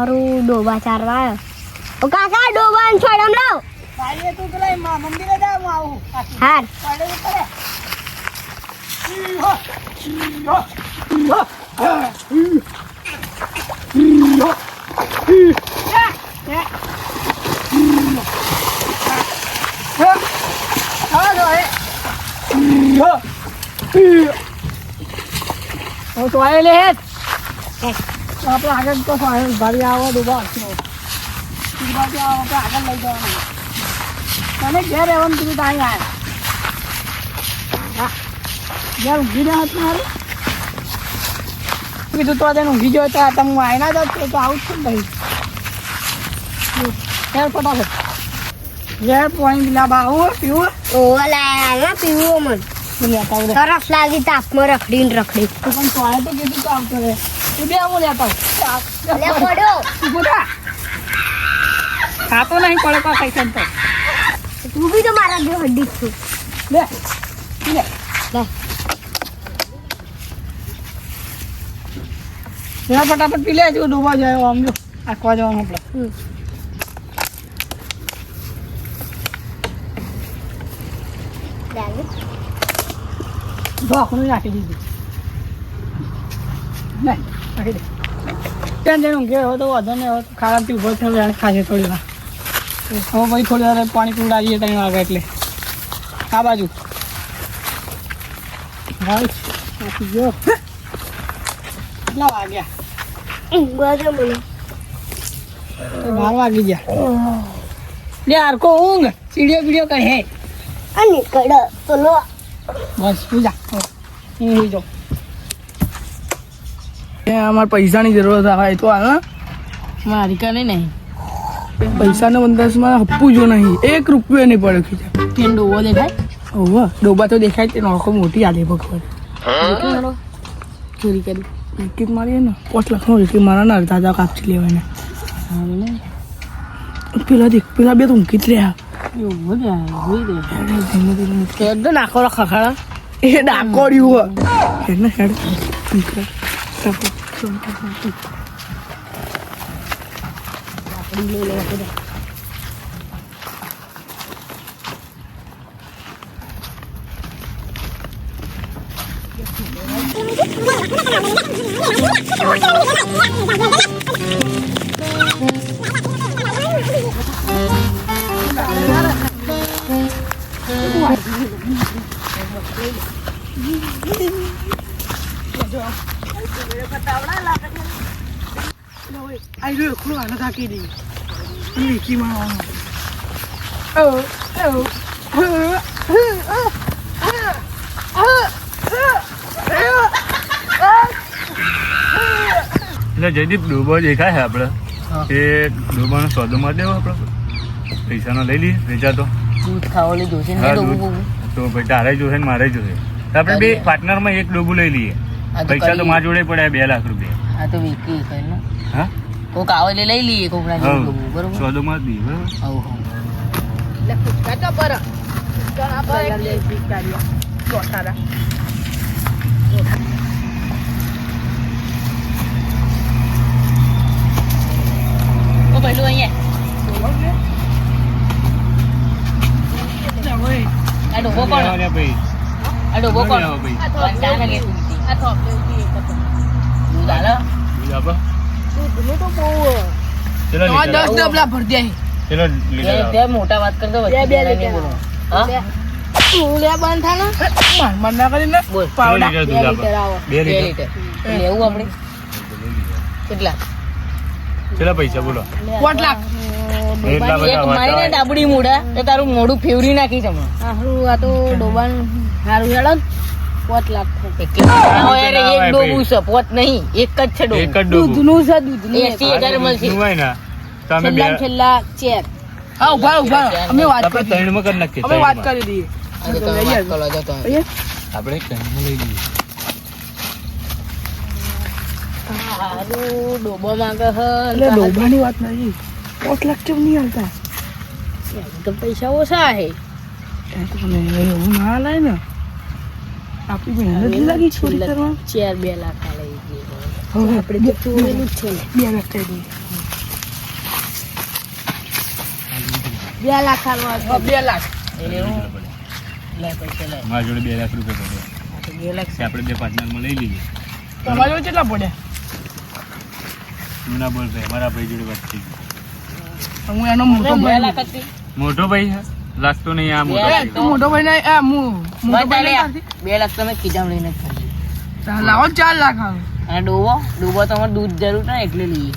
મારું ડોબા ચારવા આવ્યો. ઓ કાકા ડોબા ને છોડમ લાવ. કાલે તું પેલા મંદિરે જા હું આવું. હાર કાલે કરે. તો આય લે હેત આપણે આગળ તો ભારી આવો ડૂબા આગળ લઈ જવાનું તને ઘેર રહેવાનું કીધું તો અહીં આવ્યા ઘેર ઊંઘી રહ્યા હતું મારું કીધું તો તેને ઊંઘી ગયો તો તમે હું આવી ના જાવ તો આવું જ છું ભાઈ ઘેર ફટાફટ ઘેર પાણી લાવવા આવું પીવું ઓલા પીવું મન લેતા આવું સરસ લાગી તાપમાં રખડીને રખડી. તો પણ તોય તો કીધું તો આવતો રહે તું બે હું લેતા લે પડ્યો આવું ખાતો નહીં પડે કો કઈ તો તું બી તો મારા જો હડ્ડી જ છું. લે લે લે ફટાફટ પી લે જો ડૂબા જાય આમ જો આખવા જવાનું આપણે ઢોકણું નાખી દીધું નહીં નાખી દે ત્યાં જઈને ઊંઘે હોય તો વધો ને હોય તો ખારાથી ઊભો થયો ખાશે થોડી વાર હવે ભાઈ થોડી વાર પાણી પીવડાવીએ 3 વાગે એટલે આ બાજુ ભાઈ નાખી ગયો કેટલા વાગ્યા ગયો મને 12 વાગી ગયા લે હરકો ઊંઘ સીડીઓ બીડીઓ કહે અને કડ તો લો બસ પૂજા હું હોઈ જાઉં અમારે પૈસાની જરૂરત આવે તો હાલ મારી કાને નહીં પૈસાનો બંદોબસ્તમાં હપ્પું જો નહીં 1 રૂપિયો નહીં પડ્યો ખીચા કેમ ડોબો દેખાય ઓહો ડોબા તો દેખાય તે નોખો મોટી આલે ભગવાન ચોરી કરી વિકેટ મારીએ ને 5 લાખનો વિકેટ મારા ના દાદા કાપી લેવાના પેલા દેખ પેલા બે તો ઊંઘી જ રહ્યા એવું ધીમે નાખો ખખાડા એ ડાકોડ્યું હેડ ને હેડ Ai đưa khối nó ra kia đi. Đi kia mà. એટલે જયદીપ ડૂબો દેખાય છે આપણે એ ડૂબાનો સોદો મારી દેવો આપણે પૈસાનો લઈ લઈએ વેચા તો દૂધ ખાવા લઈ જોશે ને હા, ડોબું દૂધ. બોબું. તો ભાઈ તારે જોશે ને મારે જોશે તો આપણે બે પાર્ટનરમાં 1 ડોબું લઈ લઈએ આ તો પૈસા તો કરી. મારા જોડે પડ્યા 2 લાખ રૂપિયા આ તો વીકી છે ને હા કોક આવે એટલે લઈ લઈએ કોક ના હા ડોબું બરોબર સોદો મારી દઈએ બરાબર આવું હા Le pucata para. Apa le picaria. Cortada. ઓ પહેલું અહીંયા આ ડોબો કોણ લેવાના ભાઈ આ ડોબો કોણ લેવા ભાઈ ચાને લે તું આ થોપ લેતી દૂધ આલો દૂધ આપો દૂધનું તો બહુ ચલો તો 10 ડબલા ભર દે ચલો લીટર આવો. તે મોટા વાત કરતો વચ્ચે બે જરા નહીં લીટર. બોલો હા લે બંધ થા ને મન ના કરીને બોલ ચલો પાવડા લીટર દૂધ 2 આપો લીટર આવો 2 2 લીટર લીટર લેવું આપણે કેટલા ચલો પૈસા બોલો 4 લાખ એટલા એક બધા મારીને વાતા ડાબડી મોડા તો તારું મોઢું ફેવરી નાખી છે હમણાં હારું આ તો ડોબાન હારું હેડો 5 લાખ એટલે યાર એક ડોબું છે પોત નહીં એક જ છે એક ડોબું જ ડોબું દૂધનું છે દૂધનું 80,000 મળશે દૂધનું હોય ને તો અમે બે છેલ્લા ચેક હા ઉભા અમે વાત આપણે કરી ત્રણમાં કરી નાખીએ અમે વાત ત્રણમાં. કરી દઈએ આજે તમે વાત કરો છો તો આપણે ત્રણમાં લઈ લઈએ હારું ડોબો માંગે હ એટલે ડોબાની વાત નહીં 5 લાખ કેમ નહીં હાલતા તો પૈસા ઓછા હે ત્યાં તો મને એવું ના લાય ને આપણી મહેનત લાગી ચોરી કરવા 4-2 લાખ આલે હવે આપણે ચોરેલું જ છે ને 2 લાખ કહી દઈએ 2 લાખ આલવા છે. 2 લાખ એટલે હું લે પૈસા લે મારા જોડે 2 લાખ રૂપિયા પડ્યા આ તો 2 લાખ તે આપણે 2 પાર્ટનરમાં લઈ લઈએ. તમારા જોડે કેટલા પડ્યા તું ના બોલ ભાઈ, મારા ભાઈ જોડે વાત થઈ ગઈ. હું એનો મોટો 2 ભાઈ લાખ હતી મોટો ભાઈ છે લાગતો નહીં આ મોટો એ, ભાઈ. તું મોટો ભાઈ નહીં આ મોટો ભાઈ નહીં 2 લાખ તમે ખીજામ લઈને જ ખાલી લાવો 4 લાખ આવે અને ડોબો તમારે દૂધ જરૂર ના એટલે લઈએ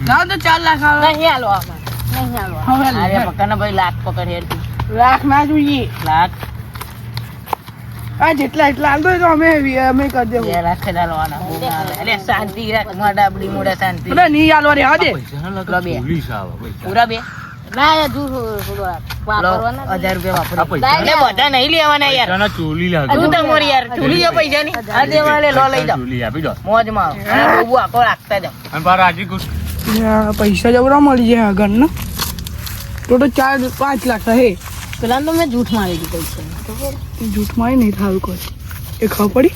લાવો તો 4 લાખ આવે નહીં આલો આમાં. નહીં આલો. હવે અરે લે. પકડ ને ભાઈ લાખ પકડ હેર તું લાખ ના જોઈએ લાખ આ જેટલા એટલા આલ દો તો અમે અમે કરી દેવું 2 લાખ ખેદાલવાના બહુ ના લે. અરે શાંતિ રાખ મોઢા બડી મોઢા શાંતિ અરે નહીં આલવા રે હા દે પૈસાના પૂરા બે. પોલીસ આવે પૈસા. પૂરા 2 ના યાર તું વાપરવાના 1000 રૂપિયા આ વાપરો પૈસા અરે બધા નહીં લેવાના યાર પૈસાના ચોલી લાગે. તું તમારી યાર ચૂલી જો પૈસા ની આ દેવા લે લો લઈ જાઓ ચોલી આપી દો. મોજ માં આવો આખો રાખતા જાઓ અને પાછો આજે કુછ પૈસા જબરા મળી જાય આગળ ને ટોટલ 4-5 લાખ હે પેલા તો મેં જૂઠ મારી દીધું પૈસા જૂઠમાં નહીં થાવું કોઈ એ ખબર પડી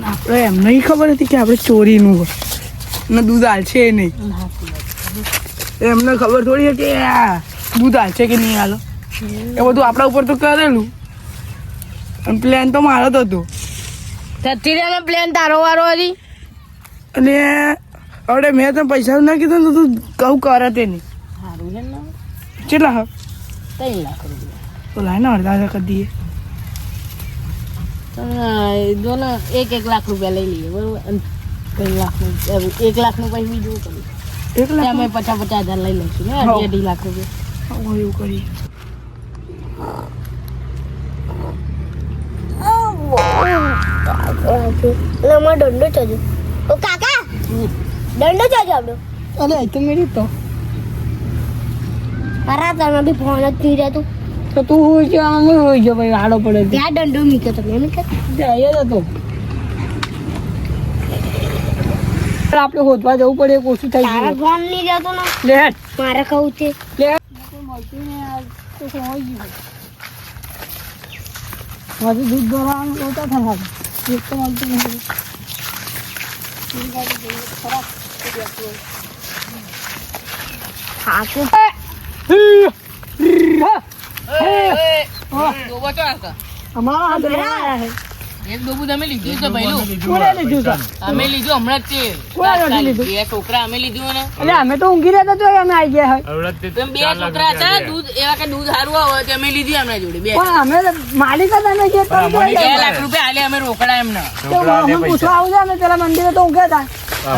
ને આપણે એમ નહીં ખબર હતી કે આપણે ચોરીનું હોય ને દૂધ હાલશે એ નહીં એમને ખબર થોડી હતી કે આ દૂધ હાલશે કે નહીં હાલો એ બધું આપણા ઉપર તો કરેલું અને પ્લાન તો મારો જ હતો છત્રીનો પ્લેન તારો વારો હતી. અને હવે મેં તને પૈસા ના કીધું ને તો તું કહું કરે તે નહીં સારું છે ને કેટલા હા 3 લાખ રૂપિયા તો લાય ને અડધા કરી દઈએ દોનો 1 લાખ રૂપિયા લઈ લઈએ બરોબર. અને 3 લાખનું 1 લાખનું પછી બીજું કરીએ. 1 લાખ અમે 50,000 લઈ લઈશું ને હા. 2.5 લાખ રૂપિયા. એવું કરીએ દંડો ચાજો. ઓ કાકા દંડો ચાજો આપણો. અરે તો મેરી તો મારા તારમાં બી ફોન જ નહીં રહેતું. તો તું હોય છે અમે હોય છે ભાઈ આડો પડે છે ત્યાં દંડો મીક્યો તમે મીક્યો. જાય જ હતો આપણે હોતવા જવું પડે ઓછું થઈ તારા ગયું ફોન નહીં રહેતો ને લે હેડ મારે કહું છે. લે મારું દૂધ ભરવાનું ઓછા થવા એક તો મળતું નથી હાકે ડોબો ચો આકા અમારા હાથ રહ્યા છે એક ડોબું તમે લીધું છે ભાઈલું કોને લીધું છે અમે લીધું હમણાં જ કોણે નથી લીધું? તે 2 છોકરા અમે લીધું ને એટલે અમે તો ઊંઘી રહ્યા હતા તો અમે આવી ગયા હોય હવડત તે તેમ 2 4 લાખ છોકરા હતા રૂપિયા દૂધ એવા કે દૂધ સારું આવે તે અમે લીધી હમણાં જોડે 2 પણ અમે તો માલિક હતા ને જે તો પણ અમને 2 લાખ રૂપિયા આલે અમે રોકડા એમને છોકરા અમે દે પૂછવા પૈસા. આવું છે અમે પેલા મંદિરે તો ઊંઘ્યા હતા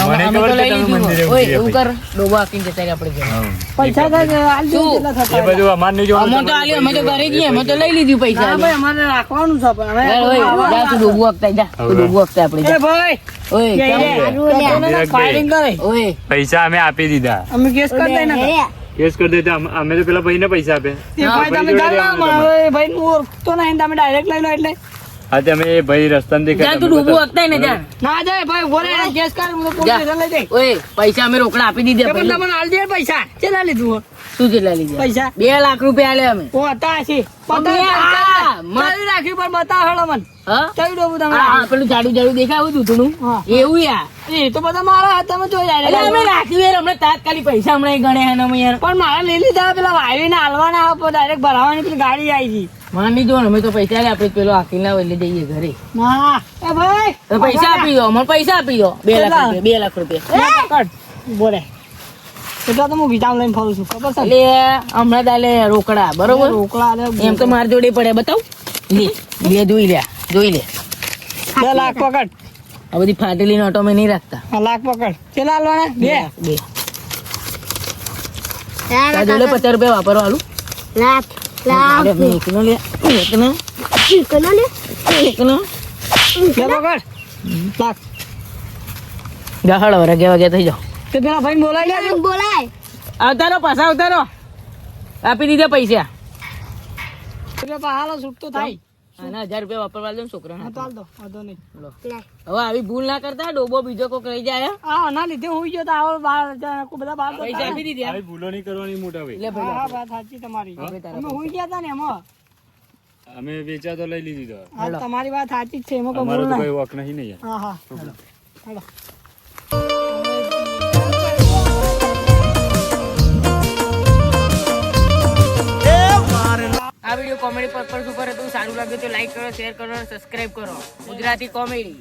મને અમે ખબર તો છે લઈ તમે મંદિરે લીધું ઓય ઊંઘી એવું ગયા કર ડોબા આપીને જતા રહ્યા આપણે ઘરે. હા. પૈસા થાય હાલ દે શું? કેટલા થતા એ બધું અમાર નહીં જોવાનું. અમો તો આલ્યો અમે તો ઘરે જઈએ અમે તો લઈ લીધું પૈસા હા ભાઈ અમારે રાખવાનું છે પણ યાર ઓય જા તું ડોબું આપતા જા તું ડોબું આપતા આપણે એ જા ભાઈ ઓય કે કેમ? ફાયરિંગ કરે ઓય પૈસા અમે આપી દીધા. અમે કેસ કરી દઈએ ને કેસ કરી દેતા અમે તો પેલા ભાઈને પૈસા આપે. તે ભાઈ તમે ભાઈ જાણો જોડે ના હવે ભાઈ નું ઓળખતો નહીં તમે ડાયરેક્ટ લઈ લો એટલે હા તે અમે એ ભાઈ રસ્તામાં જા દેખાય તું ડોબું આપતા ને જા ના જાય ભાઈ બોલે કેસ કર હું તો પોલીસ સ્ટેશન લઈ જઈ ઓય પૈસા અમે રોકડા આપી દીધા પણ પહેલું. તમને હાલ દે પૈસા કેટલા લીધું શું કેટલા લીધા પૈસા 2 લાખ રૂપિયા આલે અમે ઓ હતા છે પણ આ, ચાલી રાખી પણ બતાવો હેડો મને હા ચાલી ડોબું તમે આ પેલું જાડું જાડું દેખાવું દૂધનું હા. એવું યાર એ તો બધા મારા હાથ તમે જોઈ જાય એટલે અમે રાખ્યું યાર હમણાં તાત્કાલિક પૈસા હમણાં ગણ્યા ને અમે યાર પણ મારા લઈ લીધા પેલા વાયરી ને હાલવાના આવે ડાયરેક્ટ ભરાવાની પેલી ગાડી આવી ગઈ માની જો ને અમે તો પૈસા લે આપણે પેલો આખી ના એટલે જઈએ ઘરે ના એ ભાઈ તો પૈસા આપી દો અમને પૈસા આપી દો 2 લાખ રૂપિયા 2 લાખ રૂપિયા લે પકડ બોલે એટલા તો હું ગીતામ લઈને ફરું છું ખબર છે એટલે હમણાં તાલે રોકડા બરોબર રોકડા આલે એમ તો મારી જોડે પડે બતાવ લે લે જોઈ લે 2 લાખ પકડ આ બધી ફાટેલી નોટો મેં નહીં રાખતા 2 લાખ પકડ કેટલા હાલવાના બે તારા જોડે 50 રૂપિયા વાપરવા આલું લાખ અરે મેં એકનો લે એકનો કનો ને એકનો લે પકડ લાખ જા હળો વાગ્યા થઈ જાઓ તે પેલા ભાઈ બોલાઈ લેજો બોલાય આવતા રહો પાછા આવતા રહો આપી દીધા પૈસા એટલે તો હાલો છૂટતો થાય આના 1000 રૂપિયા વાપરવા દો ને છોકરાને હા તો હાલ દો વાંધો નહીં લો. લે હવે આવી ભૂલ ના કરતા ડોબો બીજો કોક લઈ જાય હા ના લીધે હોઈ ગયો તો આવો બાર બધા બાર તો પૈસા આપી દીધા આવી ભૂલો નહીં કરવાની મોટા ભાઈ. લે ભાઈ હા વાત સાચી તમારી અમે હોઈ ગયા હતા ને એમાં અમે વેચા તો લઈ લીધી તો હા તમારી વાત સાચી જ છે એમાં કોઈ અમારો ભૂલ તો નહીં કોઈ વક નહીં ને યાર. હા હા હાલો કોમેડી પર્પઝ ઉપર હતું. સારું લાગ્યું તો લાઈક કરો, શેર કરો, સબસ્ક્રાઇબ કરો. ગુજરાતી કોમેડી.